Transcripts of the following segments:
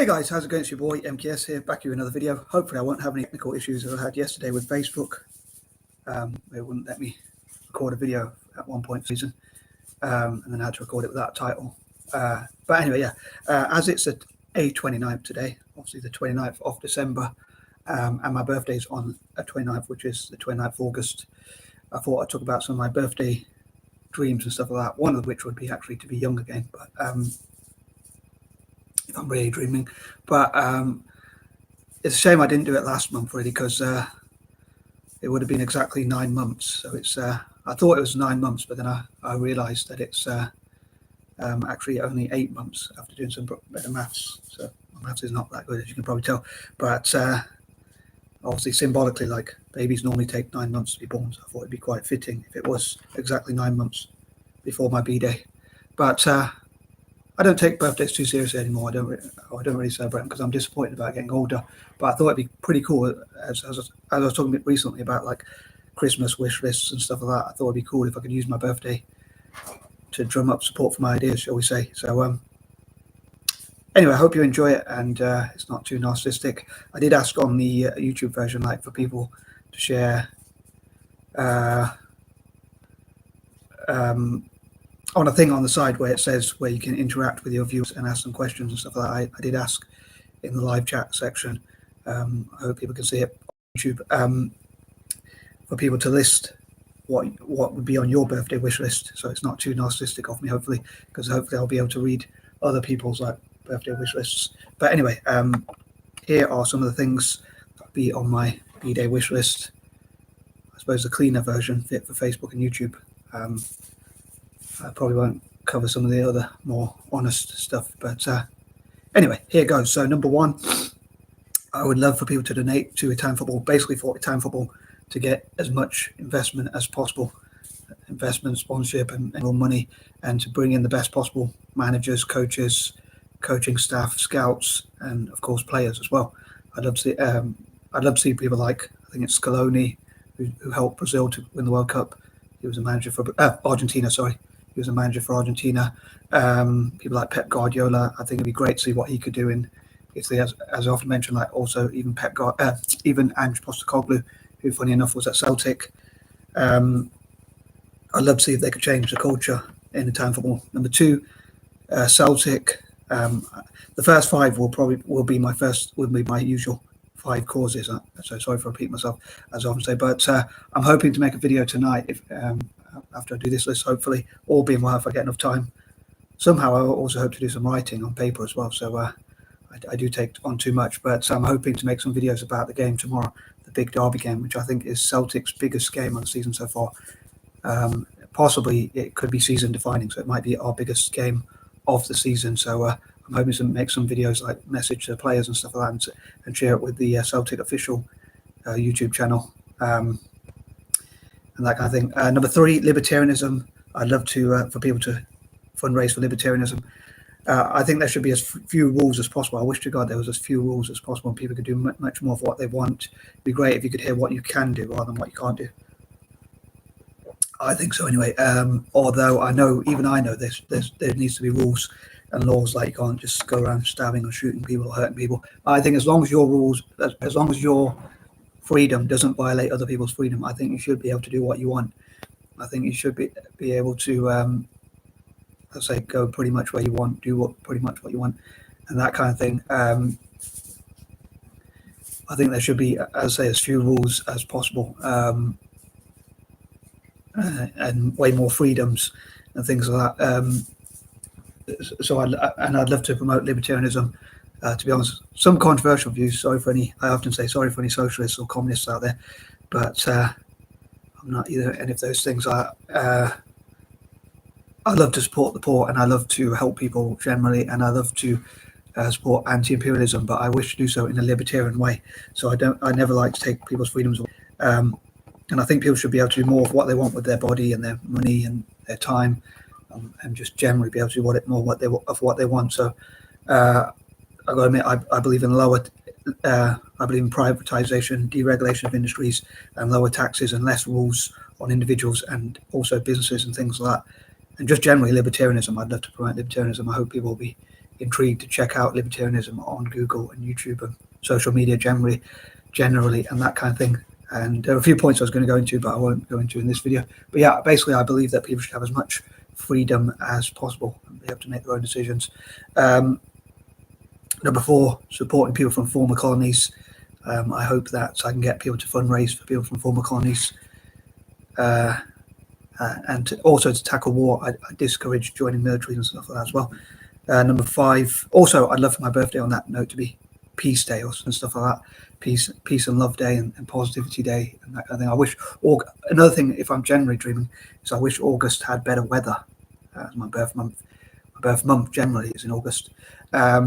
Hey guys, how's it going? It's your boy M.K.S here, back here with another video. Hopefully I won't have any technical issues as I had yesterday with Facebook. They wouldn't let me record a video at one point season, and then I had to record it with that title. But anyway, yeah, as it's a 29th today, obviously the 29th of December, and my birthday's on the 29th, which is the 29th of August. I thought I'd talk about some of my birthday dreams and stuff like that, one of which would be actually to be young again, but if I'm really dreaming. But it's a shame I didn't do it last month, really, because it would have been exactly 9 months. So it's I thought it was 9 months, but then I realized that it's actually only 8 months after doing some better maths. So my maths is not that good, as you can probably tell. But obviously symbolically, like, babies normally take 9 months to be born, so I thought it'd be quite fitting if it was exactly 9 months before my B-day. But I don't take birthdays too seriously anymore. I don't really celebrate them because I'm disappointed about getting older. But I thought it'd be pretty cool, as I was talking recently about like Christmas wish lists and stuff like that. I thought it'd be cool if I could use my birthday to drum up support for my ideas, shall we say. So anyway, I hope you enjoy it and it's not too narcissistic. I did ask on the YouTube version, like, for people to share on a thing on the side where it says where you can interact with your viewers and ask them questions and stuff like that. I did ask in the live chat section. I hope people can see it on YouTube, for people to list what would be on your birthday wish list, so it's not too narcissistic of me, hopefully, because hopefully I'll be able to read other people's like birthday wish lists. But anyway, here are some of the things that be on my B-Day wish list. I suppose the cleaner version, fit for Facebook and YouTube. I probably won't cover some of the other more honest stuff, but anyway, here goes. So number one, I would love for people to donate to Italian football, basically for Italian football, to get as much investment as possible, investment, sponsorship, and more money, and to bring in the best possible managers, coaches, coaching staff, scouts, and of course players as well. I'd love to see people like, I think it's Scaloni, who helped Brazil to win the World Cup. He was a manager for Argentina. Sorry. He was a manager for Argentina. People like Pep Guardiola. I think it'd be great to see what he could do in Italy, as I often mentioned. Like also even even Ange Postecoglou, who funny enough was at Celtic. I'd love to see if they could change the culture in Italian football. Number two, Celtic. The first five will be my usual 5 causes. So sorry for repeating myself, as I often say. But I'm hoping to make a video tonight if. After I do this list, hopefully, all being well, if I get enough time. Somehow I also hope to do some writing on paper as well, so I do take on too much, but I'm hoping to make some videos about the game tomorrow, the big derby game, which I think is Celtic's biggest game of the season so far. Possibly it could be season defining, so it might be our biggest game of the season. So I'm hoping to make some videos, like message to players and stuff like that, and share it with the Celtic official YouTube channel. And that kind of thing. Number 3, libertarianism. I'd love to for people to fundraise for libertarianism. I think there should be as few rules as possible. I wish to God there was as few rules as possible and people could do much more of what they want. It'd be great if you could hear what you can do rather than what you can't do. I think so anyway. Although I know there needs to be rules and laws, like you can't just go around stabbing or shooting people or hurting people. I think as long as your rules, as long as your freedom doesn't violate other people's freedom, I think you should be able to do what you want. I think you should be able to, let's say, go pretty much where you want, do pretty much what you want, and that kind of thing. I think there should be, as I say, as few rules as possible, and way more freedoms and things like that. So I'd love to promote libertarianism. To be honest, some controversial views. I often say sorry for any socialists or communists out there, but I'm not either any of those things. I love to support the poor, and I love to help people generally, and I love to support anti-imperialism, but I wish to do so in a libertarian way. So I never like to take people's freedoms away. And I think people should be able to do more of what they want with their body and their money and their time, and just generally be able to do what they want. So I've got to admit, I believe in I believe in privatization, deregulation of industries, and lower taxes and less rules on individuals and also businesses and things like that. And just generally libertarianism. I'd love to promote libertarianism. I hope people will be intrigued to check out libertarianism on Google and YouTube and social media generally, and that kind of thing. And there are a few points I was going to go into, but I won't go into in this video. But yeah, basically, I believe that people should have as much freedom as possible and be able to make their own decisions. Number 4, supporting people from former colonies. I hope that I can get people to fundraise for people from former colonies. And also to tackle war. I discourage joining militaries and stuff like that as well. Number 5, also, I'd love for my birthday on that note to be Peace Day and stuff like that. Peace and Love Day and Positivity Day and that kind of thing. I wish, another thing, if I'm generally dreaming, is I wish August had better weather as my birth month. My birth month generally is in August. I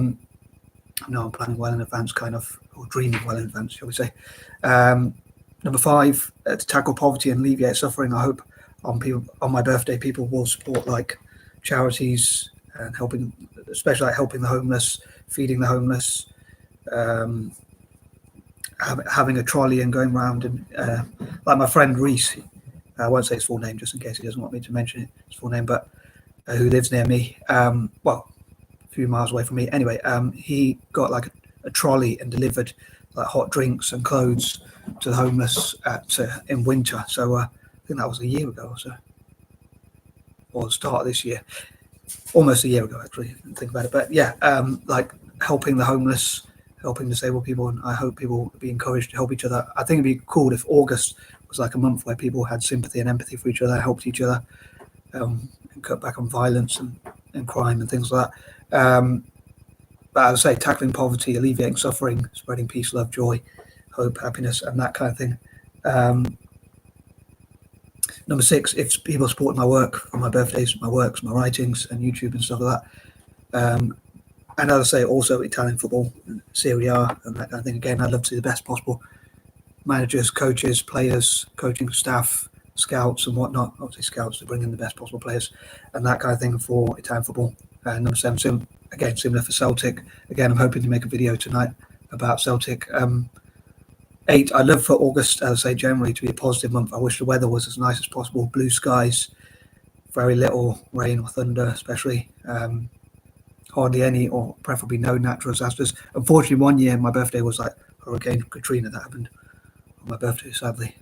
know I'm planning well in advance, kind of, or dreaming well in advance, shall we say. Number 5, to tackle poverty and alleviate suffering. I hope on my birthday, people will support like charities and helping, especially like helping the homeless, feeding the homeless, having a trolley and going around and like my friend Reese, I won't say his full name just in case he doesn't want me to mention his full name, but who lives near me, well, a few miles away from me. Anyway, he got like a trolley and delivered like hot drinks and clothes to the homeless in winter. So I think that was a year ago or so, or the start of this year, almost a year ago actually. Think about it, but yeah, like helping the homeless, helping disabled people, and I hope people will be encouraged to help each other. I think it'd be cool if August was like a month where people had sympathy and empathy for each other, helped each other, and cut back on violence and crime and things like that. But I would say tackling poverty, alleviating suffering, spreading peace, love, joy, hope, happiness, and that kind of thing. Number 6, if people support my work on my birthdays, my works, my writings, and YouTube and stuff like that. And as I say, also Italian football, Serie A, and that kind of thing. Again, I'd love to see the best possible managers, coaches, players, coaching staff, scouts, and whatnot. Obviously, scouts to bring in the best possible players, and that kind of thing for Italian football. And number 7, again, similar for Celtic. Again, I'm hoping to make a video tonight about Celtic. 8, I'd love for August, as I say, generally to be a positive month. I wish the weather was as nice as possible. Blue skies, very little rain or thunder, especially. Hardly any, or preferably no natural disasters. Unfortunately, one year my birthday was like Hurricane Katrina that happened on my birthday, sadly.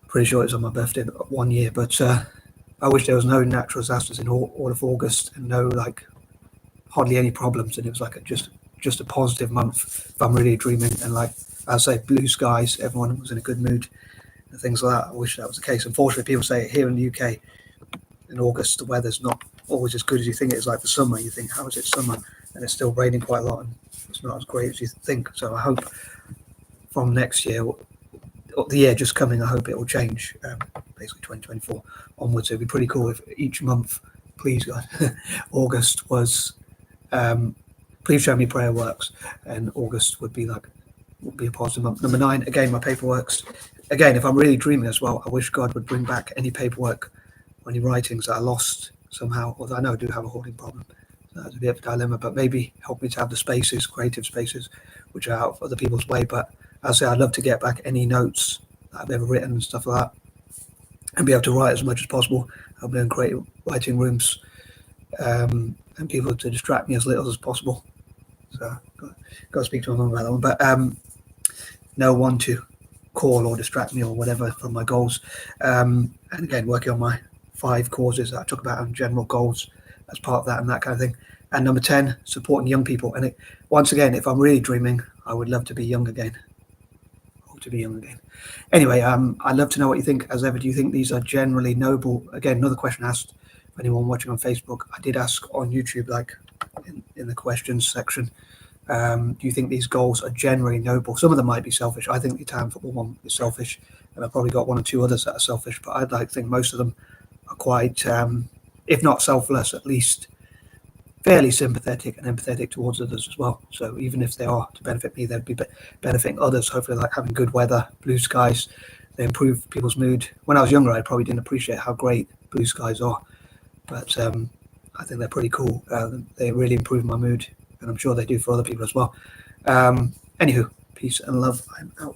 Pretty sure it was on my birthday 1 year, but I wish there was no natural disasters in all of August and no like hardly any problems, and it was like just a positive month if I'm really dreaming. And like I say, blue skies, everyone was in a good mood and things like that. I wish that was the case. Unfortunately, people say here in the UK in August the weather's not always as good as you think it is. Like the summer, you think, how is it summer? And it's still raining quite a lot, and it's not as great as you think. So I hope from next year, the year just coming, I hope it will change. Basically 2024 onwards, it'd be pretty cool if each month, please God, August was please show me prayer works, and August would be a positive month. Number 9, again, my paperworks. Again, if I'm really dreaming as well, I wish God would bring back any paperwork or any writings that I lost somehow, although I know I do have a hoarding problem. So that's a bit of a dilemma, but maybe help me to have the spaces, creative spaces, which are out of other people's way. But as I say, I'd love to get back any notes that I've ever written and stuff like that, and be able to write as much as possible. I'll be in creative writing rooms, and people to distract me as little as possible. So got to speak to my mum about that one. But no one to call or distract me or whatever from my goals. And again, working on my 5 causes that I talk about and general goals as part of that and that kind of thing. And number 10, supporting young people. And once again, if I'm really dreaming, I would love to be young again. Anyway, I'd love to know what you think. As ever, do you think these are generally noble? Again, another question asked for anyone watching on Facebook. I did ask on YouTube, like in the questions section. Do you think these goals are generally noble? Some of them might be selfish. I think the Italian football one is selfish, and I've probably got 1 or 2 others that are selfish, but I'd like to think most of them are quite, if not selfless, at least fairly sympathetic and empathetic towards others as well. So even if they are to benefit me, they'd be benefiting others, hopefully, like having good weather, blue skies. They improve people's mood. When I was younger, I probably didn't appreciate how great blue skies are, but I think they're pretty cool. They really improve my mood, and I'm sure they do for other people as well. Anywho, peace and love. I'm out.